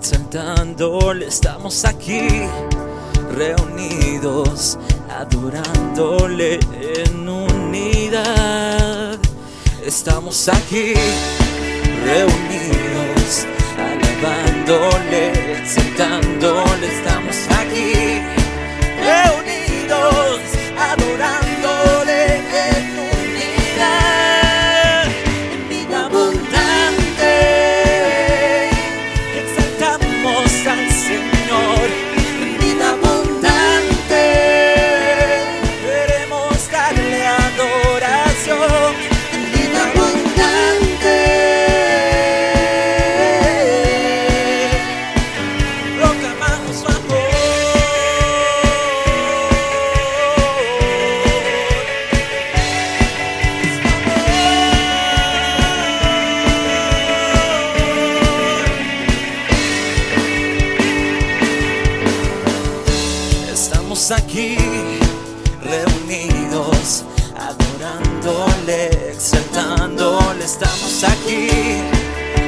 exaltándole. Estamos aquí reunidos, adorándole en unidad. Estamos aquí reunidos, alabándole, exaltándole. Estamos aquí reunidos, adorándole en unidad. En vida abundante exaltamos al Señor. En vida abundante queremos darle adoración. En vida abundante proclamamos su amor. Estamos aquí reunidos, adorándole, exaltándole. Estamos aquí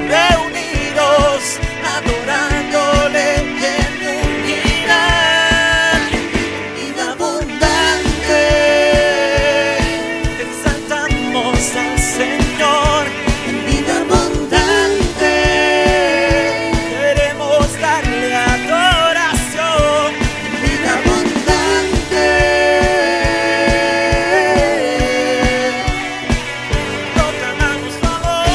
reunidos, adorándole en unidad. Vida abundante exaltamos al Señor. En vida abundante queremos darle adoración. En vida abundante proclamamos su amor.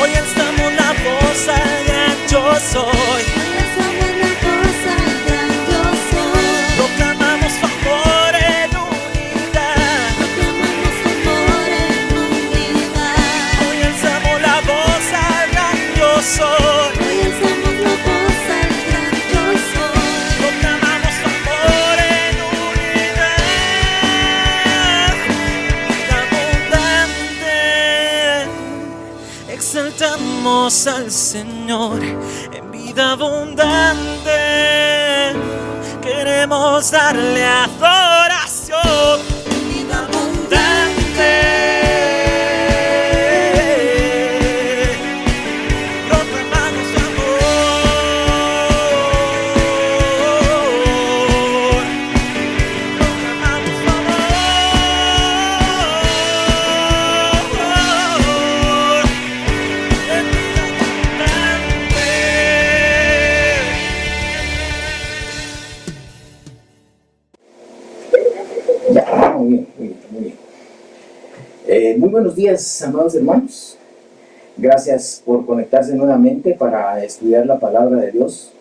Hoy alzamos la voz al gran yo soy. Proclamamos su amor en unidad. Hoy alzamos la voz al gran yo soy. Proclamamos su amor en unidad. Vida abundante exaltamos al Señor. En vida abundante queremos darle adoración. En vida abundante proclamamos su amor. Proclamamos su amor. En vida abundante. Ya, muy bien, muy bien, muy bien. Muy buenos días, amados hermanos. Gracias por conectarse nuevamente para estudiar la palabra de Dios.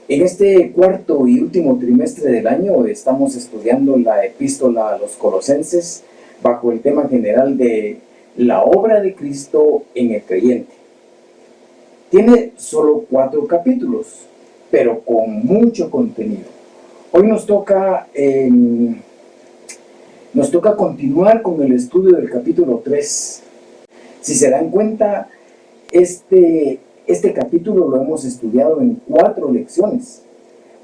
En este cuarto y último trimestre del año estamos estudiando la epístola a los Colosenses bajo el tema general de la obra de Cristo en el creyente. Tiene solo 4 capítulos, pero con mucho contenido. Hoy nos toca continuar con el estudio del capítulo 3. Si se dan cuenta, este capítulo lo hemos estudiado en 4 lecciones.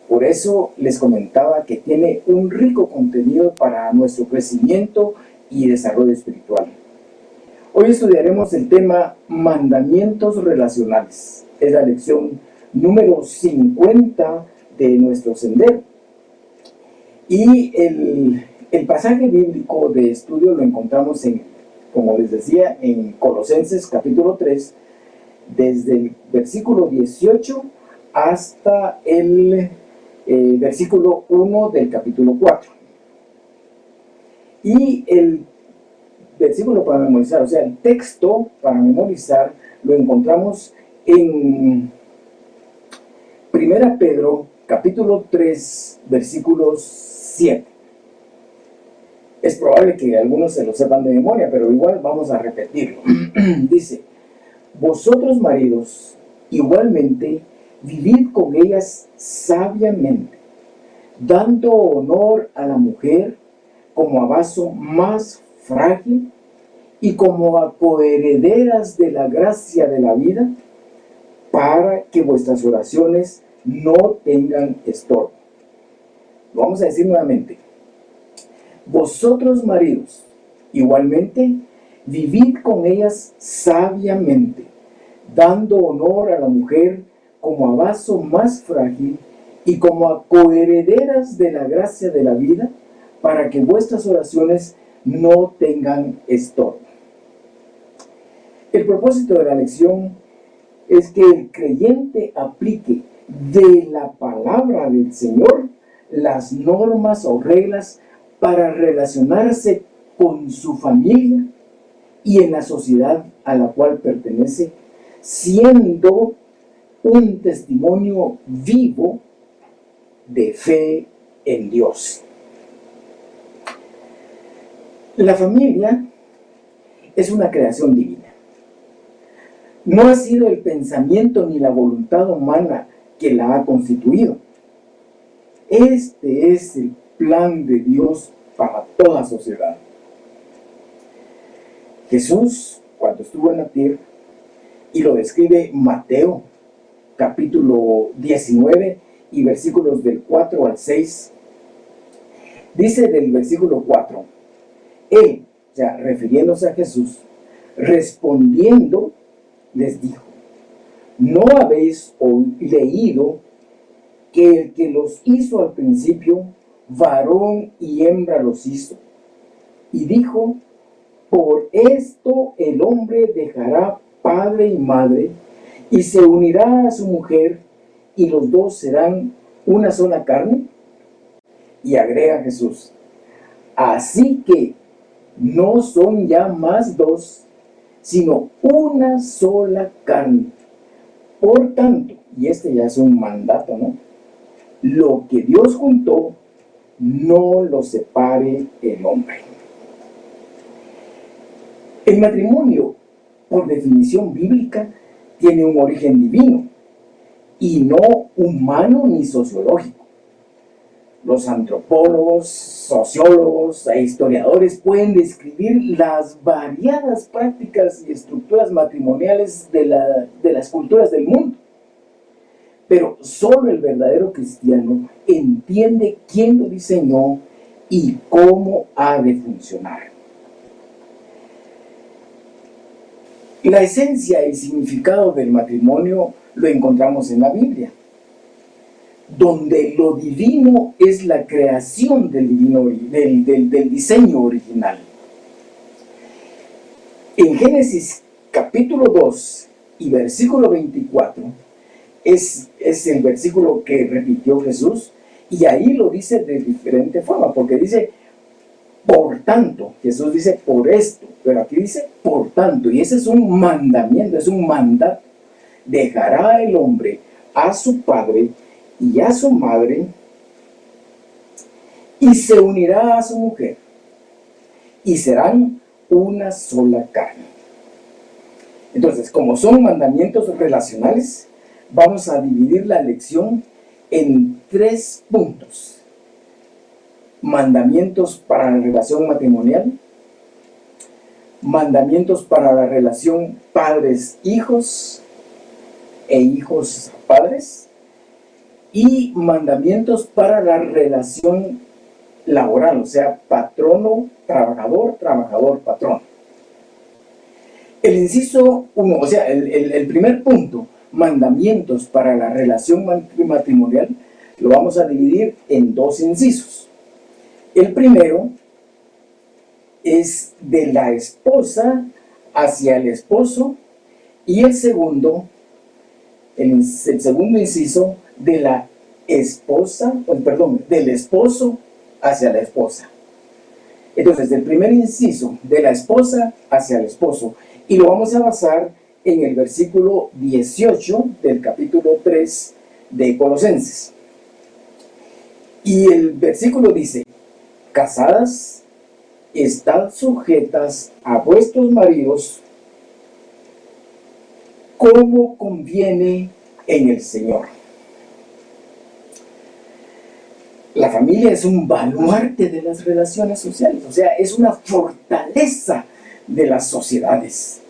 Por eso les comentaba que tiene un rico contenido para nuestro crecimiento y desarrollo espiritual. Hoy estudiaremos el tema mandamientos relacionales. Es la lección número 50 de nuestro sendero. Y el pasaje bíblico de estudio lo encontramos como les decía, en Colosenses capítulo 3, desde el versículo 18 hasta el versículo 1 del capítulo 4. Y el versículo para memorizar, o sea, el texto para memorizar, lo encontramos en 1 Pedro capítulo 3, versículos 7. Es probable que algunos se lo sepan de memoria, pero igual vamos a repetirlo. Dice: vosotros maridos, igualmente, vivid con ellas sabiamente, dando honor a la mujer como a vaso más frágil y como a coherederas de la gracia de la vida, para que vuestras oraciones no tengan estorbo. Lo vamos a decir nuevamente. Vosotros, maridos, igualmente, vivid con ellas sabiamente, dando honor a la mujer como a vaso más frágil y como a coherederas de la gracia de la vida, para que vuestras oraciones no tengan estorbo. El propósito de la lección es que el creyente aplique de la palabra del Señor las normas o reglas para relacionarse con su familia y en la sociedad a la cual pertenece, siendo un testimonio vivo de fe en Dios. La familia es una creación divina. No ha sido el pensamiento ni la voluntad humana que la ha constituido. Este es el plan de Dios para toda sociedad. Jesús, cuando estuvo en la tierra, y lo describe Mateo, capítulo 19 y versículos del 4 al 6, dice del versículo 4, Él, o sea, refiriéndose a Jesús, respondiendo, les dijo: ¿no habéis leído que el que los hizo al principio, varón y hembra los hizo? Y dijo: por esto el hombre dejará padre y madre, y se unirá a su mujer, y los dos serán una sola carne. Y agrega Jesús: así que no son ya más dos, sino una sola carne. Por tanto, y este ya es un mandato, ¿no? Lo que Dios juntó, no lo separe el hombre. El matrimonio, por definición bíblica, tiene un origen divino y no humano ni sociológico. Los antropólogos, sociólogos e historiadores pueden describir las variadas prácticas y estructuras matrimoniales de las culturas del mundo. Pero solo el verdadero cristiano entiende quién lo diseñó y cómo ha de funcionar. La esencia y significado del matrimonio lo encontramos en la Biblia, donde lo divino es la creación del diseño original. En Génesis capítulo 2 y versículo 24 es el versículo que repitió Jesús, y ahí lo dice de diferente forma, porque dice por tanto. Jesús dice por esto, pero aquí dice por tanto, y ese es un mandamiento, es un mandato. Dejará el hombre a su padre y a su madre, y se unirá a su mujer, y serán una sola carne. Entonces, como son mandamientos relacionales, vamos a dividir la lección en 3 puntos. Mandamientos para la relación matrimonial, mandamientos para la relación padres-hijos e hijos-padres, y mandamientos para la relación laboral, o sea, patrono-trabajador, trabajador-patrón. El inciso 1, o sea, el primer punto, mandamientos para la relación matrimonial, lo vamos a dividir en 2 incisos. El primero es de la esposa hacia el esposo, y el segundo inciso de la esposa, del esposo hacia la esposa. Entonces, el primer inciso de la esposa hacia el esposo, y lo vamos a basar en el versículo 18 del capítulo 3 de Colosenses. Y el versículo dice: casadas, estad sujetas a vuestros maridos como conviene en el Señor. La familia es un baluarte de las relaciones sociales, o sea, es una fortaleza de las sociedades.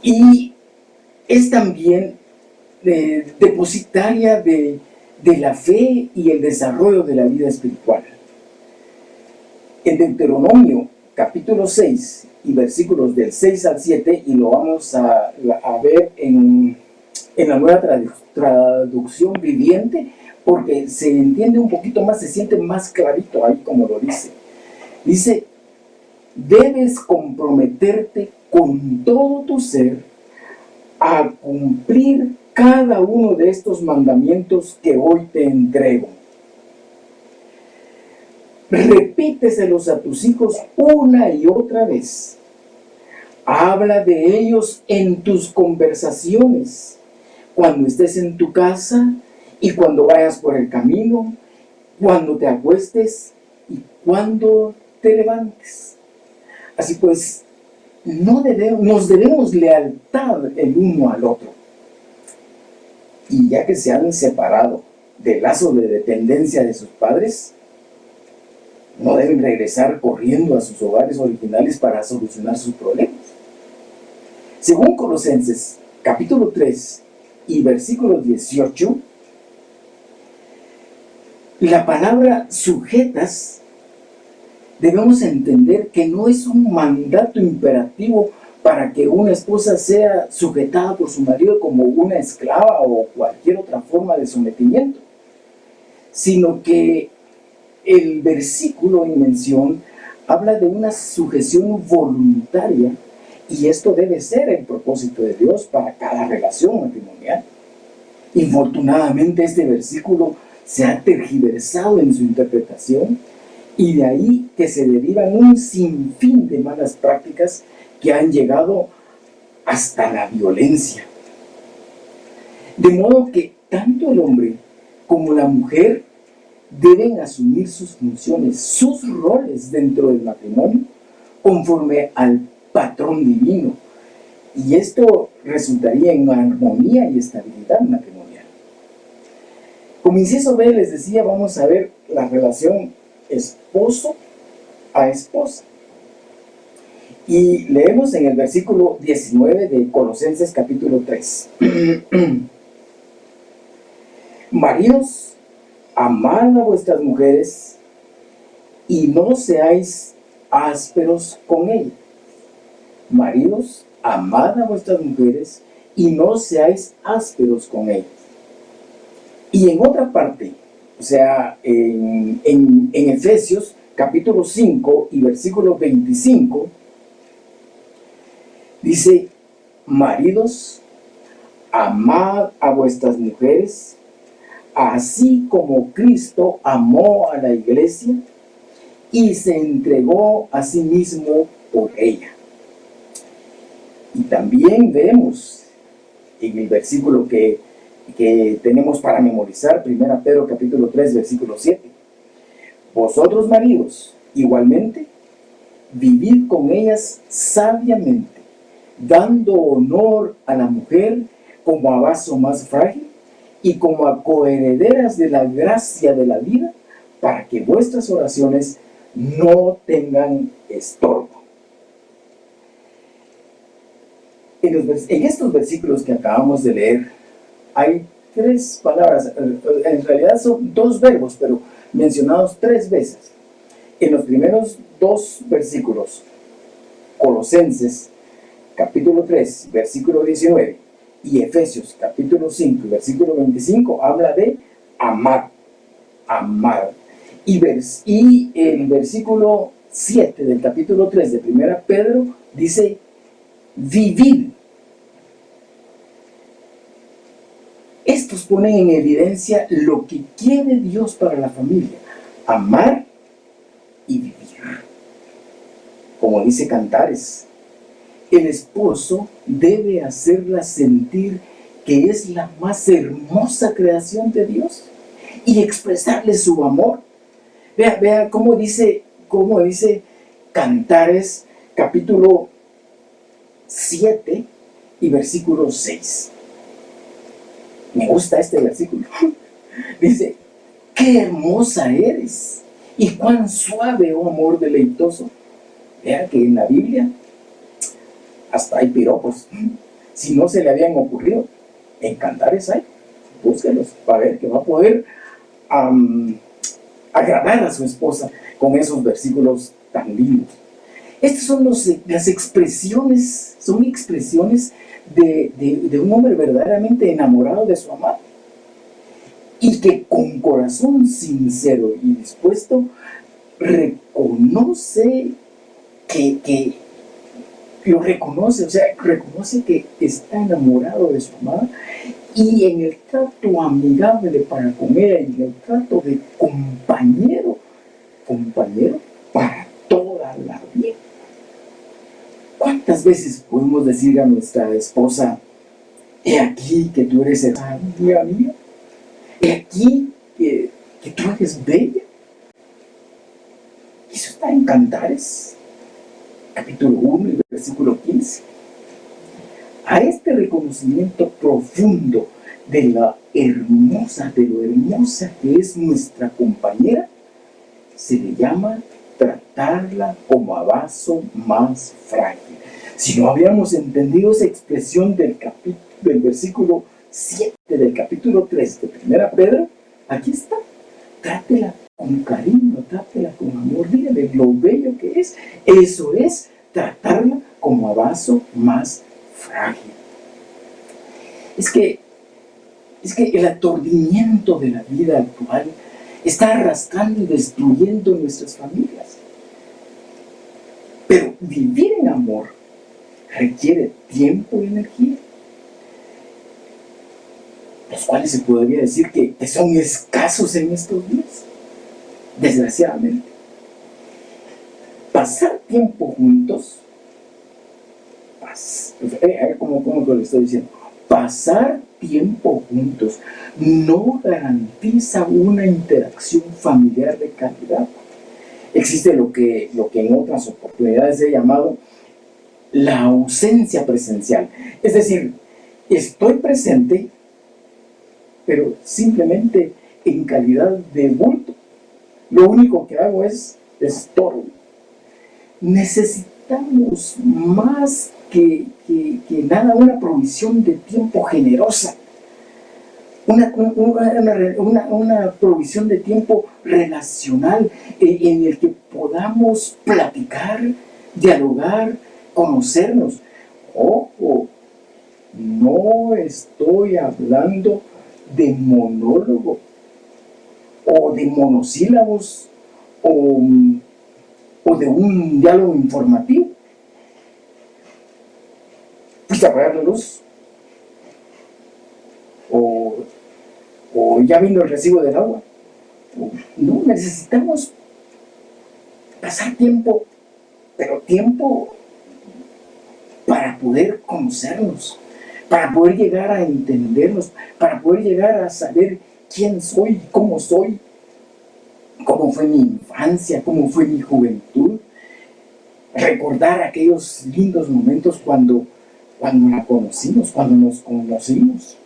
Y es también depositaria de la fe y el desarrollo de la vida espiritual. En Deuteronomio capítulo 6 y versículos del 6 al 7, y lo vamos a ver en la nueva traducción viviente, porque se entiende un poquito más, se siente más clarito ahí como lo dice. Dice: debes comprometerte con todo tu ser a cumplir cada uno de estos mandamientos que hoy te entrego. Repíteselos a tus hijos una y otra vez. Habla de ellos en tus conversaciones, cuando estés en tu casa y cuando vayas por el camino, cuando te acuestes y cuando te levantes. Así pues, nos debemos lealtad el uno al otro. Y ya que se han separado del lazo de dependencia de sus padres, no deben regresar corriendo a sus hogares originales para solucionar sus problemas. Según Colosenses capítulo 3 y versículo 18, la palabra sujetas debemos entender que no es un mandato imperativo para que una esposa sea sujetada por su marido como una esclava o cualquier otra forma de sometimiento, sino que el versículo en mención habla de una sujeción voluntaria, y esto debe ser el propósito de Dios para cada relación matrimonial. Infortunadamente, este versículo se ha tergiversado en su interpretación, y de ahí que se derivan un sinfín de malas prácticas que han llegado hasta la violencia. De modo que tanto el hombre como la mujer deben asumir sus funciones, sus roles dentro del matrimonio, conforme al patrón divino. Y esto resultaría en armonía y estabilidad matrimonial. Como inciso B les decía, vamos a ver la relación esposo a esposa. Y leemos en el versículo 19 de Colosenses capítulo 3. Maridos, amad a vuestras mujeres y no seáis ásperos con ellas. Maridos, amad a vuestras mujeres y no seáis ásperos con ellas. Y en otra parte, o sea, en Efesios capítulo 5 y versículo 25, dice: maridos, amad a vuestras mujeres, así como Cristo amó a la iglesia y se entregó a sí mismo por ella. Y también vemos en el versículo que tenemos para memorizar, 1 Pedro capítulo 3, versículo 7. Vosotros, maridos, igualmente, vivid con ellas sabiamente, dando honor a la mujer como a vaso más frágil y como a coherederas de la gracia de la vida, para que vuestras oraciones no tengan estorbo. En estos versículos que acabamos de leer hay tres palabras, en realidad son dos verbos, pero mencionados tres veces. En los primeros dos versículos, Colosenses capítulo 3, versículo 19, y Efesios capítulo 5, versículo 25, habla de amar, amar. Y el versículo 7 del capítulo 3 de 1 Pedro dice vivir. Estos ponen en evidencia lo que quiere Dios para la familia: amar y vivir. Como dice Cantares, el esposo debe hacerla sentir que es la más hermosa creación de Dios y expresarle su amor. Vea cómo dice Cantares capítulo 7 y versículo 6. Me gusta este versículo. Dice: qué hermosa eres y cuán suave, oh amor deleitoso. Vea que en la Biblia hasta hay piropos, si no se le habían ocurrido. En Cantares hay, búsquelos para ver que va a poder agradar a su esposa con esos versículos tan lindos. Estas son las expresiones, son expresiones de un hombre verdaderamente enamorado de su amada y que con corazón sincero y dispuesto reconoce que lo reconoce, o sea, reconoce que está enamorado de su amada, y en el trato amigable para con ella, y en el trato de compañero para toda la vida. ¿Cuántas veces podemos decir a nuestra esposa: he aquí que tú eres amiga mía, he aquí que tú eres bella? Eso está en Cantares, capítulo 1 y versículo 15. A este reconocimiento profundo de lo hermosa que es nuestra compañera, se le llama tratarla como a vaso más frágil. Si no habíamos entendido esa expresión del versículo 7 del capítulo 3 de 1 Pedro, aquí está: trátela con cariño, trátela con amor, dígale lo bello que es. Eso es tratarla como a vaso más frágil. Es que el aturdimiento de la vida actual está arrastrando y destruyendo nuestras familias. Pero vivir en amor requiere tiempo y energía, los cuales se podría decir que son escasos en estos días, desgraciadamente. Pasar tiempo juntos, ¿cómo lo estoy diciendo? Pasar tiempo juntos no garantiza una interacción familiar de calidad. Existe lo que en otras oportunidades he llamado la ausencia presencial. Es decir, estoy presente, pero simplemente en calidad de bulto. Lo único que hago es estorbo. Necesitamos más que nada una provisión de tiempo generosa, una provisión de tiempo relacional en el que podamos platicar, dialogar, conocernos. Ojo, no estoy hablando de monólogo o de monosílabos o de un diálogo informativo. ¿Fuiste a apagar la luz? ¿O ya vino el recibo del agua? No, necesitamos pasar tiempo, pero tiempo para poder conocernos, para poder llegar a entendernos, para poder llegar a saber quién soy, cómo fue mi infancia, cómo fue mi juventud. Recordar aquellos lindos momentos cuando la conocimos, cuando nos conocimos.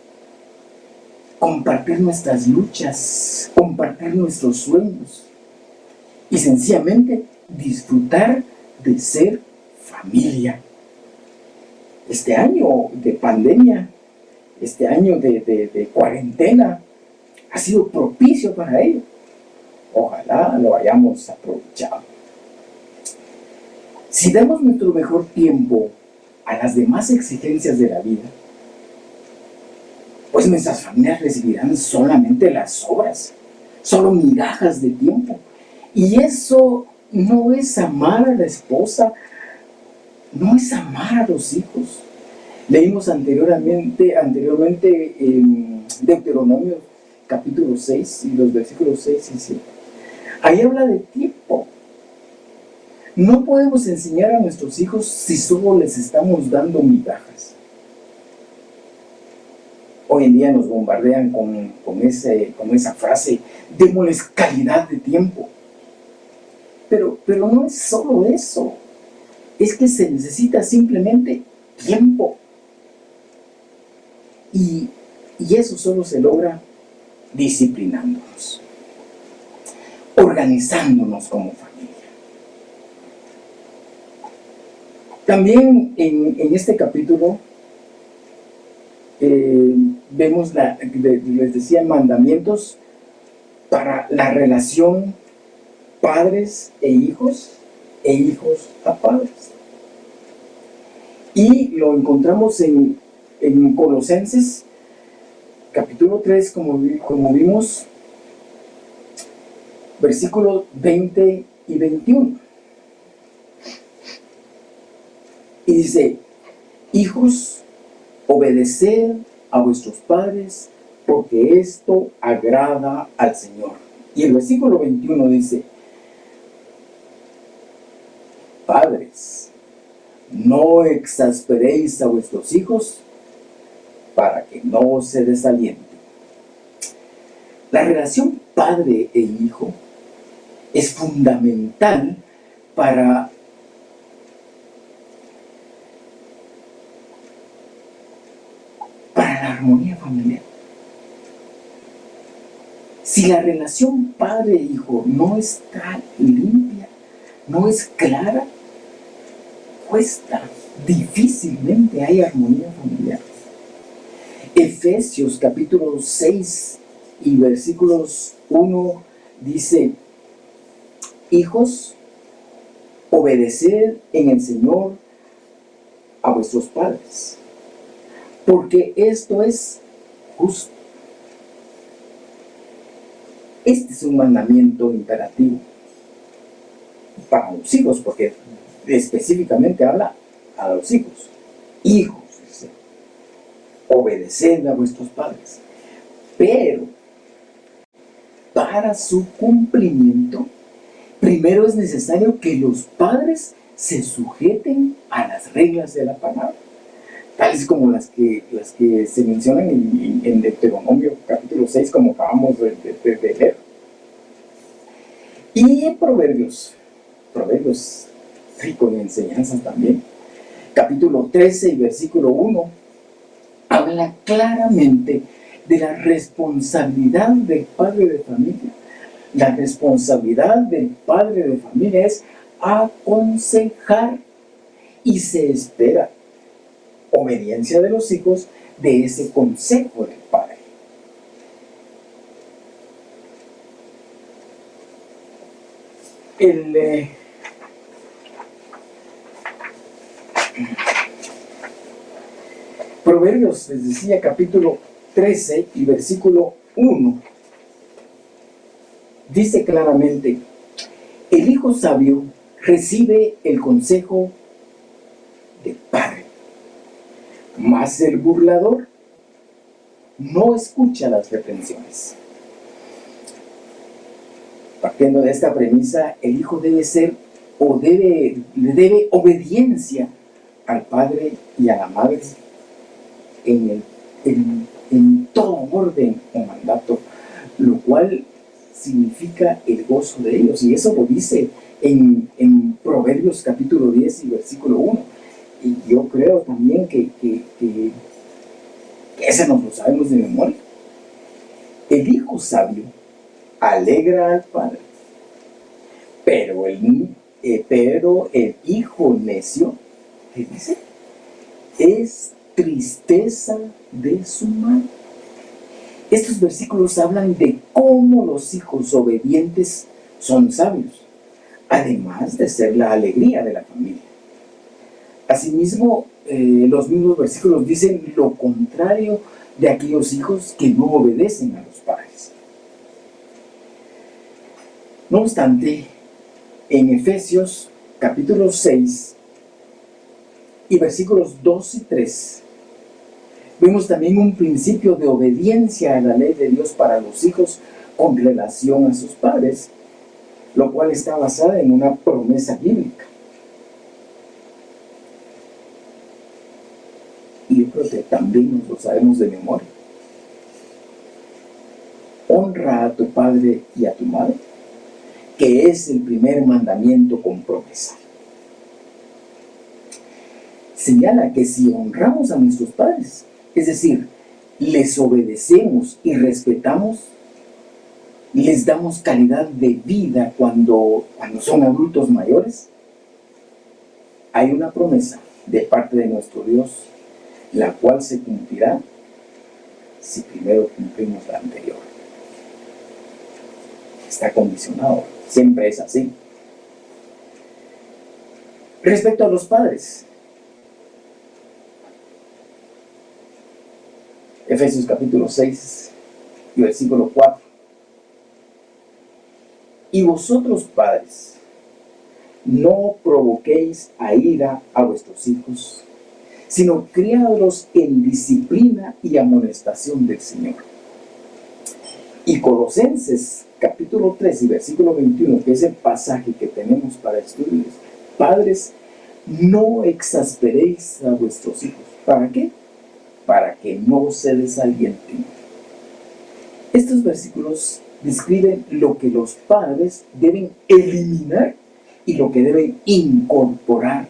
Compartir nuestras luchas, compartir nuestros sueños y sencillamente disfrutar de ser familia. Este año de pandemia, este año de cuarentena ha sido propicio para ello. Ojalá lo hayamos aprovechado. Si damos nuestro mejor tiempo a las demás exigencias de la vida, pues nuestras familias recibirán solamente las sobras, solo migajas de tiempo. Y eso no es amar a la esposa, no es amar a los hijos. Leímos anteriormente en Deuteronomio capítulo 6 y los versículos 6 y 7. Ahí habla de tiempo. No podemos enseñar a nuestros hijos si solo les estamos dando migajas. Hoy en día nos bombardean con esa frase: démosles calidad de tiempo. Pero no es solo eso. Es que se necesita simplemente tiempo. Y eso solo se logra disciplinándonos, organizándonos como familia. También en este capítulo vemos, les decía, mandamientos para la relación padres e hijos a padres. Y lo encontramos en Colosenses, capítulo 3, como vimos, versículos 20 y 21. Y dice: hijos, obedeced a vuestros padres, porque esto agrada al Señor. Y el versículo 21 dice: padres, no exasperéis a vuestros hijos para que no se desalienten. La relación padre e hijo es fundamental para la armonía familiar. Si la relación padre-hijo no está limpia, no es clara, cuesta, difícilmente hay armonía familiar. Efesios capítulo 6 y versículos 1 dice: hijos, obedeced en el Señor a vuestros padres, porque esto es justo. Este es un mandamiento imperativo para los hijos, porque específicamente habla a los hijos. Hijos, dice, obedeced a vuestros padres. Pero para su cumplimiento, primero es necesario que los padres se sujeten a las reglas de la palabra, tales como las que se mencionan en Deuteronomio capítulo 6, como acabamos de leer. Y en Proverbios rico en enseñanzas también, capítulo 13 y versículo 1, habla claramente de la responsabilidad del padre de familia. La responsabilidad del padre de familia es aconsejar, y se espera obediencia de los hijos de ese consejo del padre. Proverbios, les decía, capítulo 13 y versículo 1, dice claramente: el hijo sabio recibe el consejo del padre, mas el burlador no escucha las reprensiones. Partiendo de esta premisa, el hijo debe le debe obediencia al padre y a la madre en todo orden o mandato, lo cual significa el gozo de ellos. Y eso lo dice en Proverbios capítulo 10 y versículo 1. Y yo creo también que ese nos lo sabemos de memoria. El hijo sabio alegra al padre, pero el hijo necio, ¿qué dice? Es tristeza de su madre. Estos versículos hablan de cómo los hijos obedientes son sabios, además de ser la alegría de la familia. Asimismo, los mismos versículos dicen lo contrario de aquellos hijos que no obedecen a los padres. No obstante, en Efesios capítulo 6 y versículos 2 y 3, vemos también un principio de obediencia a la ley de Dios para los hijos con relación a sus padres, lo cual está basada en una promesa bíblica. Y yo creo que también nos lo sabemos de memoria. Honra a tu padre y a tu madre, que es el primer mandamiento con promesa. Señala que si honramos a nuestros padres, es decir, les obedecemos y respetamos, les damos calidad de vida cuando son adultos mayores, hay una promesa de parte de nuestro Dios, la cual se cumplirá si primero cumplimos la anterior. Está condicionado, siempre es así. Respecto a los padres, Efesios capítulo 6 y versículo 4. Y vosotros, padres, no provoquéis a ira a vuestros hijos, sino criadlos en disciplina y amonestación del Señor. Y Colosenses capítulo 3 y versículo 21, que es el pasaje que tenemos para estudios: padres, no exasperéis a vuestros hijos. ¿Para qué? Para que no se desalienten. Estos versículos describen lo que los padres deben eliminar y lo que deben incorporar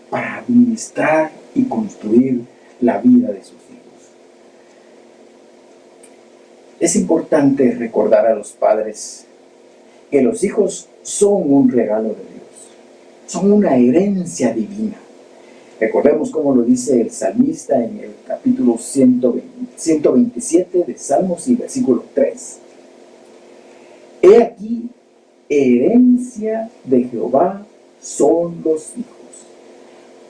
para administrar y construir la vida de sus hijos. Es importante recordar a los padres que los hijos son un regalo de Dios, son una herencia divina. Recordemos cómo lo dice el salmista en el capítulo 127 de Salmos y versículo 3. He aquí, herencia de Jehová son los hijos,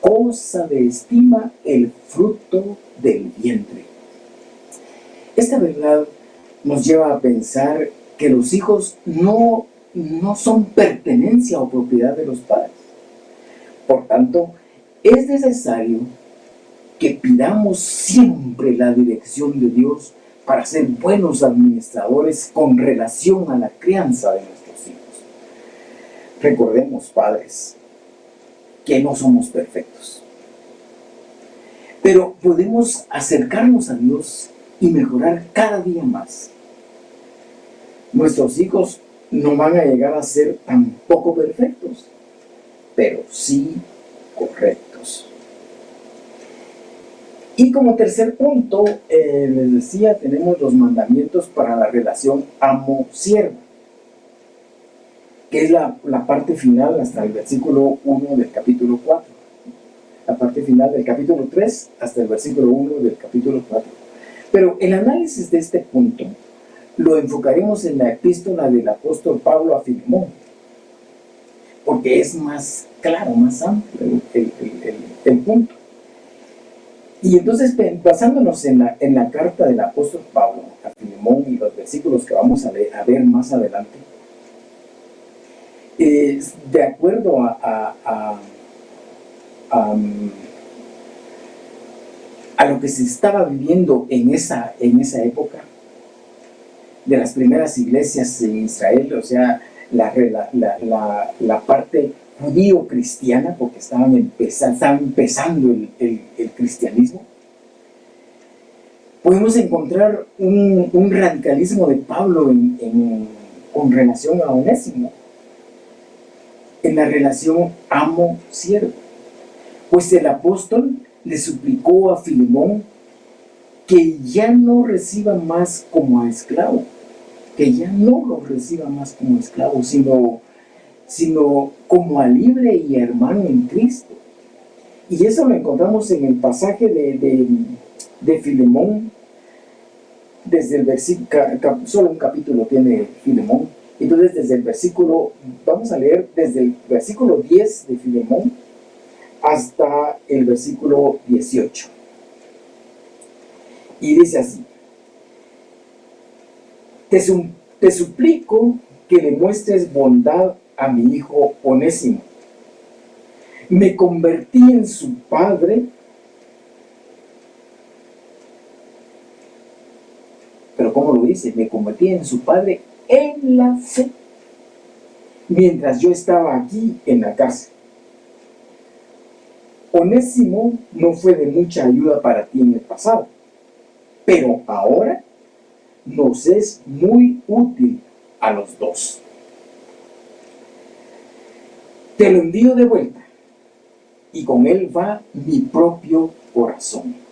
cosa de estima el fruto del vientre. Esta verdad nos lleva a pensar que los hijos no son pertenencia o propiedad de los padres. Por tanto, es necesario que pidamos siempre la dirección de Dios para ser buenos administradores con relación a la crianza de nuestros hijos. Recordemos, padres, que no somos perfectos, pero podemos acercarnos a Dios y mejorar cada día más. Nuestros hijos no van a llegar a ser tampoco perfectos, pero sí correctos. Y como tercer punto, les decía, tenemos los mandamientos para la relación amo-siervo, que es la parte final hasta el versículo 1 del capítulo 4. La parte final del capítulo 3 hasta el versículo 1 del capítulo 4. Pero el análisis de este punto lo enfocaremos en la epístola del apóstol Pablo a Filemón, porque es más claro, más amplio el punto. Y entonces, basándonos en la carta del apóstol Pablo a Filemón y los versículos que vamos a ver más adelante, de acuerdo a lo que se estaba viviendo en esa época de las primeras iglesias en Israel, o sea, la parte judío-cristiana, porque estaba empezando el cristianismo, podemos encontrar un radicalismo de Pablo con relación a Onésimo, en la relación amo-siervo. Pues el apóstol le suplicó a Filemón que ya no reciba más como a esclavo, que ya no lo reciba más como esclavo, sino como a libre y hermano en Cristo. Y eso lo encontramos en el pasaje de Filemón, desde el versículo, solo un capítulo tiene Filemón. Entonces, desde el versículo, vamos a leer desde el versículo 10 de Filemón hasta el versículo 18. Y dice así: te suplico que le muestres bondad a mi hijo Onésimo. Me convertí en su padre, pero ¿cómo lo dice? Me convertí en su padre en la fe, mientras yo estaba aquí en la casa. Onésimo no fue de mucha ayuda para ti en el pasado, pero ahora nos es muy útil a los dos. Te lo envío de vuelta, y con él va mi propio corazón.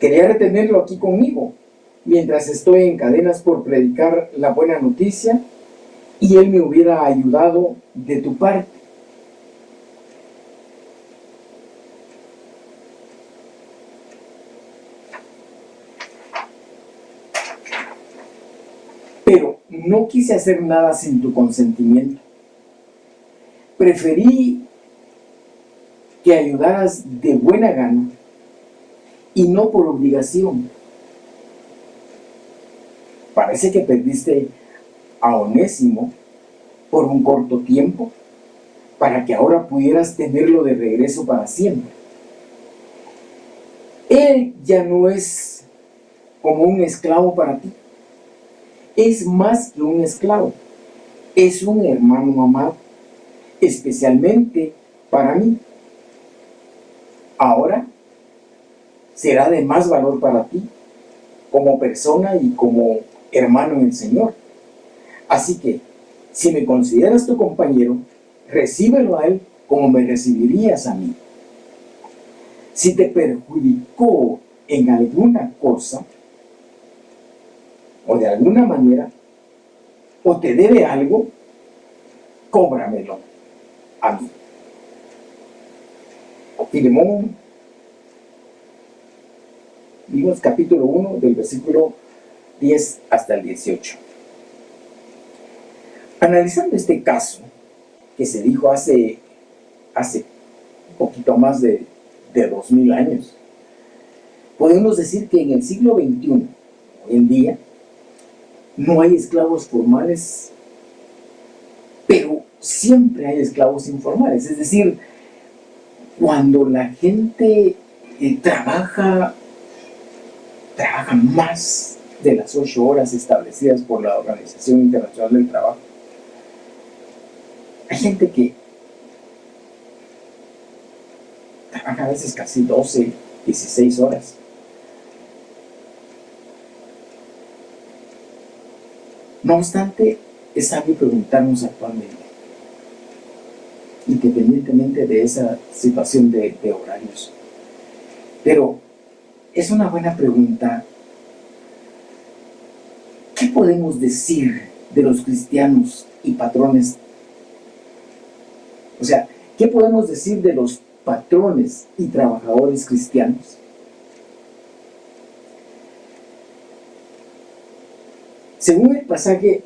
Quería retenerlo aquí conmigo, mientras estoy en cadenas por predicar la buena noticia, y él me hubiera ayudado de tu parte. pero no quise hacer nada sin tu consentimiento. Preferí que ayudaras de buena gana y no por obligación. Parece que perdiste a Onésimo por un corto tiempo para que ahora pudieras tenerlo de regreso para siempre. Él ya no es como un esclavo para ti. Es más que un esclavo. Es un hermano amado, especialmente para mí. Ahora será de más valor para ti como persona y como hermano en el Señor. Así que, si me consideras tu compañero, recíbelo a él como me recibirías a mí. Si te perjudicó en alguna cosa, o de alguna manera, o te debe algo, cóbramelo a mí. Filemón, vimos capítulo 1 del versículo 10 hasta el 18. Analizando este caso, que se dijo hace poquito más de 2000 años, podemos decir que en el siglo XXI, hoy en día, no hay esclavos formales, pero siempre hay esclavos informales. Es decir, cuando la gente trabaja más de las 8 horas establecidas por la Organización Internacional del Trabajo, hay gente que trabaja a veces casi 12, 16 horas. No obstante, es sabio preguntarnos actualmente, independientemente de esa situación de horarios. Pero es una buena pregunta. ¿Qué podemos decir de los cristianos y patrones? O sea, ¿qué podemos decir de los patrones y trabajadores cristianos? Según el pasaje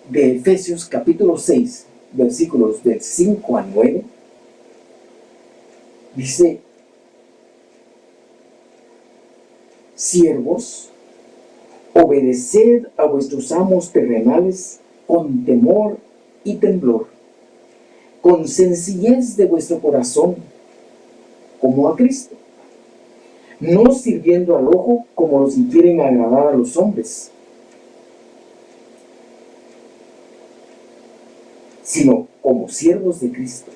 de Efesios capítulo 6, versículos del 5 al 9, dice: siervos, obedeced a vuestros amos terrenales con temor y temblor, con sencillez de vuestro corazón, como a Cristo, no sirviendo al ojo como los que quieren agradar a los hombres, sino como siervos de Cristo,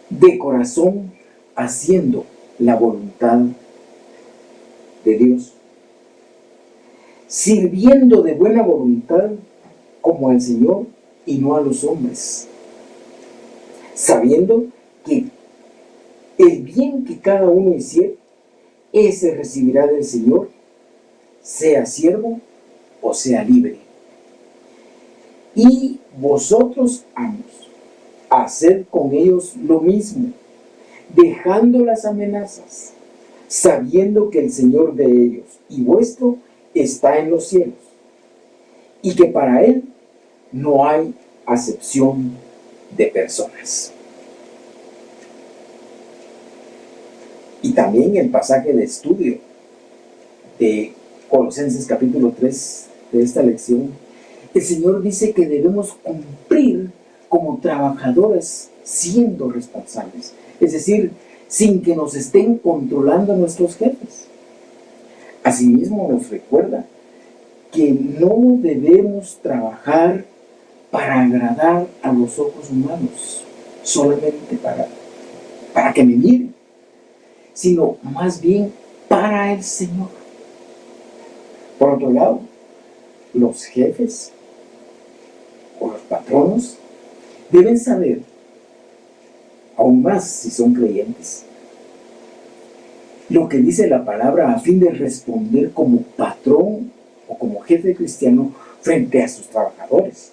de corazón, haciendo la voluntad de Dios, sirviendo de buena voluntad como al Señor y no a los hombres, sabiendo que el bien que cada uno hiciere, ese recibirá del Señor, sea siervo o sea libre. Y vosotros, amos, haced con ellos lo mismo, dejando las amenazas, sabiendo que el Señor de ellos y vuestro está en los cielos, y que para Él no hay acepción de personas. Y también el pasaje de estudio de Colosenses capítulo 3 de esta lección, el Señor dice que debemos cumplir como trabajadores siendo responsables, es decir, sin que nos estén controlando nuestros jefes. Asimismo nos recuerda que no debemos trabajar para agradar a los ojos humanos, solamente para que me miren, sino más bien para el Señor. Por otro lado, los jefes o los patronos deben saber, aún más si son creyentes, lo que dice la palabra a fin de responder como patrón o como jefe cristiano frente a sus trabajadores,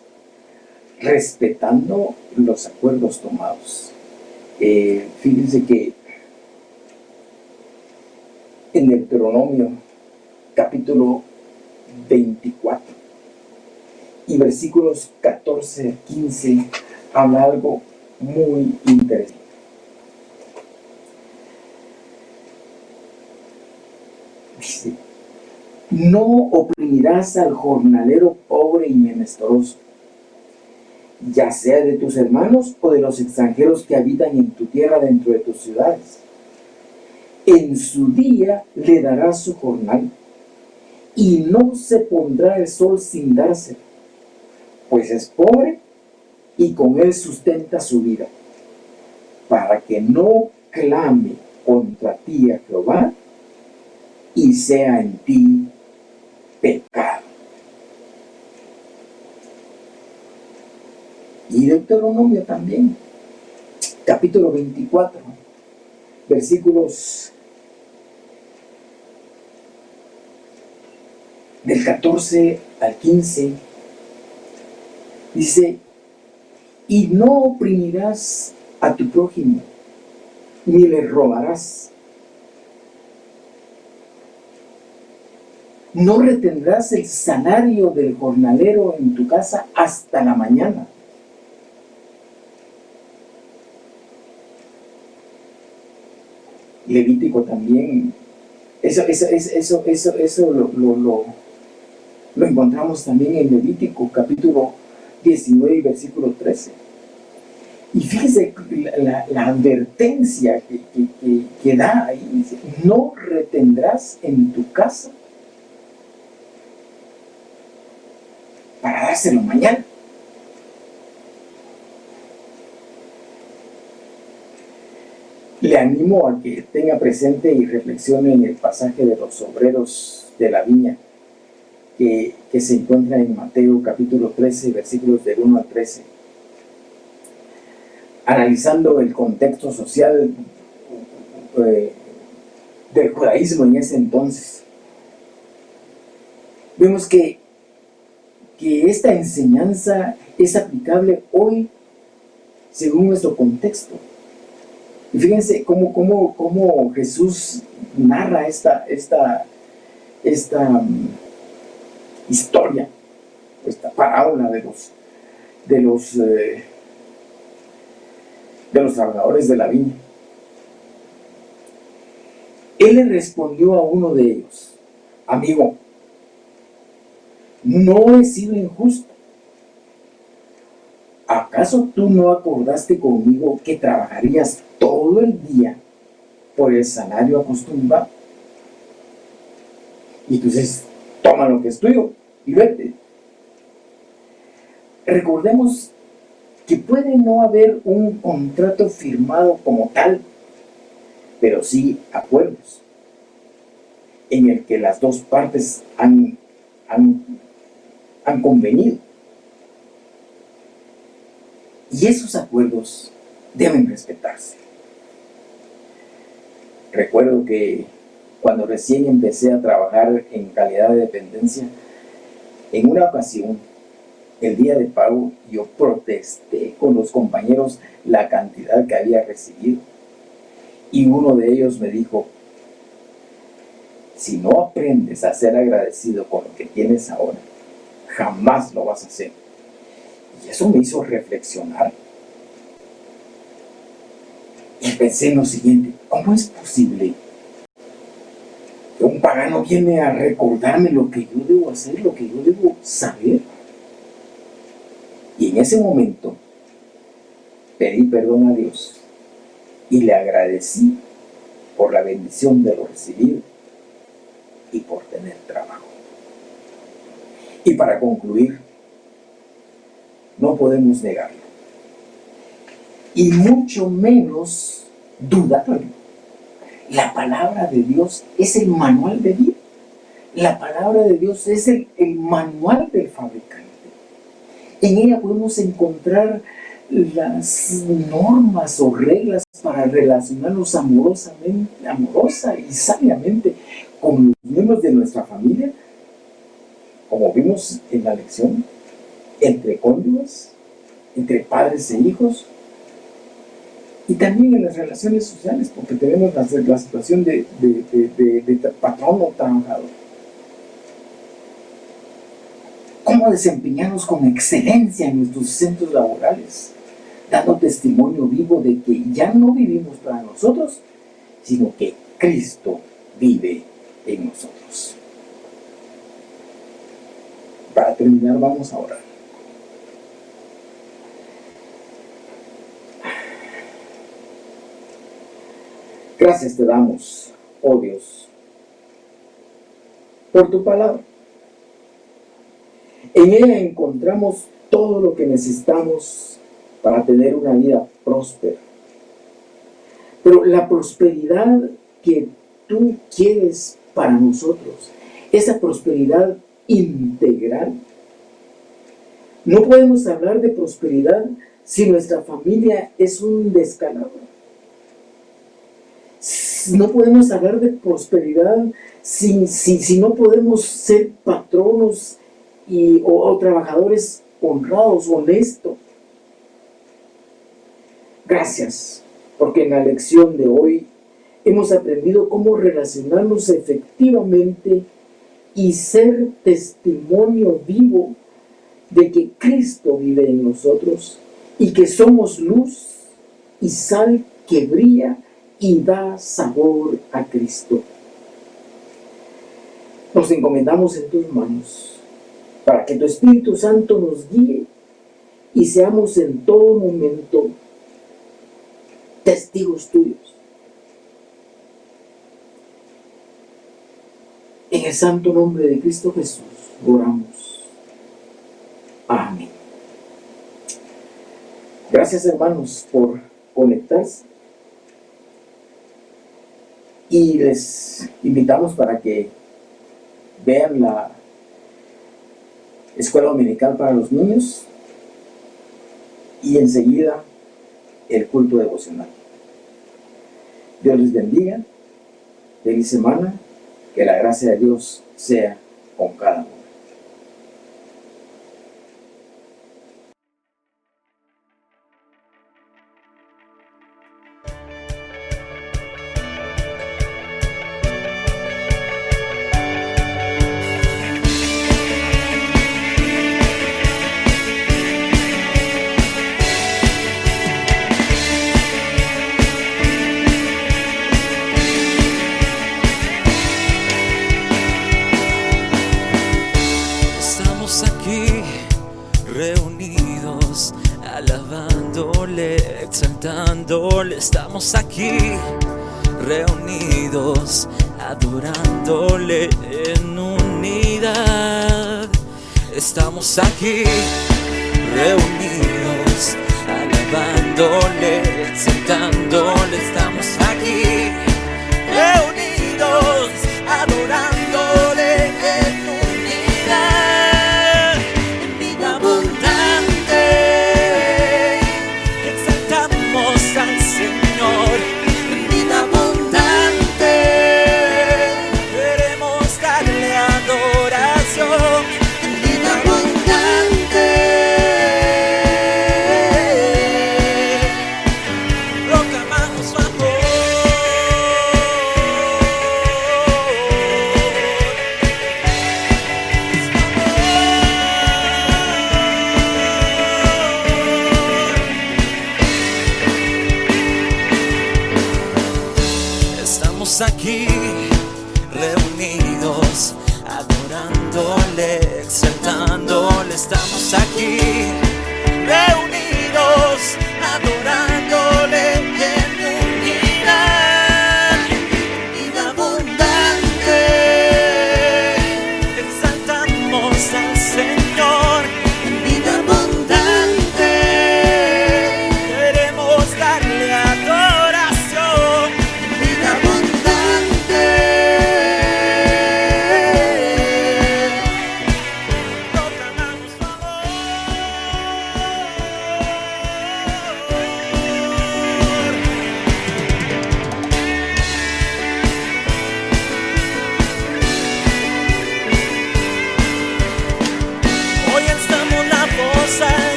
respetando los acuerdos tomados. Fíjense que en Deuteronomio capítulo 24 y versículos 14 a 15 habla algo muy interesante. Dice: no oprimirás al jornalero pobre y menesteroso, ya sea de tus hermanos o de los extranjeros que habitan en tu tierra dentro de tus ciudades. En su día le darás su jornal, y no se pondrá el sol sin dárselo, pues es pobre y con él sustenta su vida, para que no clame contra ti a Jehová y sea en ti pecado. Y Deuteronomio también, capítulo 24, versículos del 14 al 15, dice: y no oprimirás a tu prójimo, ni le robarás. No retendrás el salario del jornalero en tu casa hasta la mañana. Levítico también, eso lo encontramos también en Levítico capítulo 19 y versículo 13. Y fíjese la advertencia que da ahí, dice: no retendrás en tu casa para dárselo mañana. Le animo a que tenga presente y reflexione en el pasaje de los obreros de la viña que se encuentra en Mateo capítulo 13, versículos del 1 al 13. Analizando el contexto social del judaísmo en ese entonces, vemos que esta enseñanza es aplicable hoy según nuestro contexto. Y fíjense cómo Jesús narra esta historia, esta parábola de los trabajadores de la viña. Él le respondió a uno de ellos: amigo, no he sido injusto. ¿Acaso tú no acordaste conmigo que trabajarías todo el día por el salario acostumbrado? Y entonces toma lo que es tuyo y vete. Recordemos que puede no haber un contrato firmado como tal, pero sí acuerdos en el que las dos partes han convenido. Y esos acuerdos deben respetarse. Recuerdo que cuando recién empecé a trabajar en calidad de dependencia, en una ocasión, el día de pago, yo protesté con los compañeros la cantidad que había recibido. Y uno de ellos me dijo: si no aprendes a ser agradecido con lo que tienes ahora, jamás lo vas a hacer. Y eso me hizo reflexionar. Y pensé en lo siguiente: ¿cómo es posible que un pagano viene a recordarme lo que yo debo hacer, lo que yo debo saber? Y en ese momento pedí perdón a Dios y le agradecí por la bendición de lo recibido y por tener trabajo. Y para concluir, no podemos negarlo, y mucho menos dudarlo. La palabra de Dios es el manual de vida. La palabra de Dios es el manual del fabricante. En ella podemos encontrar las normas o reglas para relacionarnos amorosa y sabiamente con los miembros de nuestra familia, como vimos en la lección, entre cónyuges, entre padres e hijos, y también en las relaciones sociales, porque tenemos la situación de patrón o trabajador. cómo desempeñarnos con excelencia en nuestros centros laborales, dando testimonio vivo de que ya no vivimos para nosotros, sino que Cristo vive en nosotros. Para terminar, vamos a orar. Gracias te damos, oh Dios, por tu palabra. En ella encontramos todo lo que necesitamos para tener una vida próspera. Pero la prosperidad que tú quieres para nosotros, esa prosperidad integral. No podemos hablar de prosperidad si nuestra familia es un descalabro. No podemos hablar de prosperidad si no podemos ser patronos o trabajadores honrados, honestos. Gracias, porque en la lección de hoy hemos aprendido cómo relacionarnos efectivamente y ser testimonio vivo de que Cristo vive en nosotros y que somos luz y sal que brilla y da sabor a Cristo. Nos encomendamos en tus manos para que tu Espíritu Santo nos guíe y seamos en todo momento testigos tuyos. En el santo nombre de Cristo Jesús oramos. Amén. Gracias, hermanos, por conectarse. Y les invitamos para que vean la escuela dominical para los niños y enseguida el culto devocional. Dios les bendiga. Feliz semana. Que la gracia de Dios sea con cada uno. Reunidos, alabándole, exaltándole, estamos aquí, reunidos, adorándole en unidad. Estamos aquí, reunidos, alabándole, exaltándole, estamos aquí, reunidos, adorándole en unidad. Aquí reunidos, adorándole, exaltándole, estamos aquí reunidos, adorándole en unidad, vida abundante, exaltamos al Señor, en vida abundante, queremos darle adoración, vida abundante.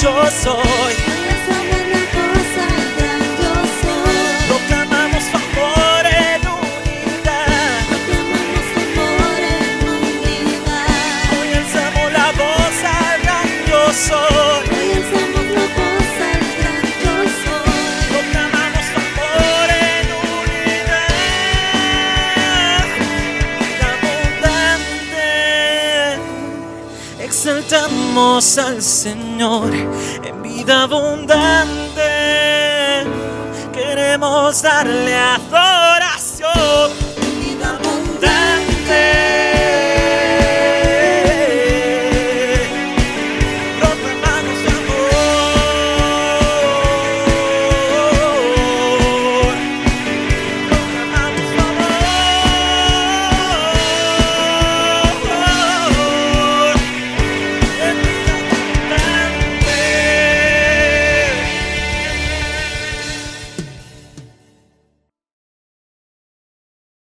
Yo soy. Proclamamos amor en unidad. Hoy alzamos la voz. soy. Hoy alzamos la voz al gran yo soy. Proclamamos tu amor en unidad, vida abundante. Exaltamos al Señor en vida abundante. Queremos darle a todos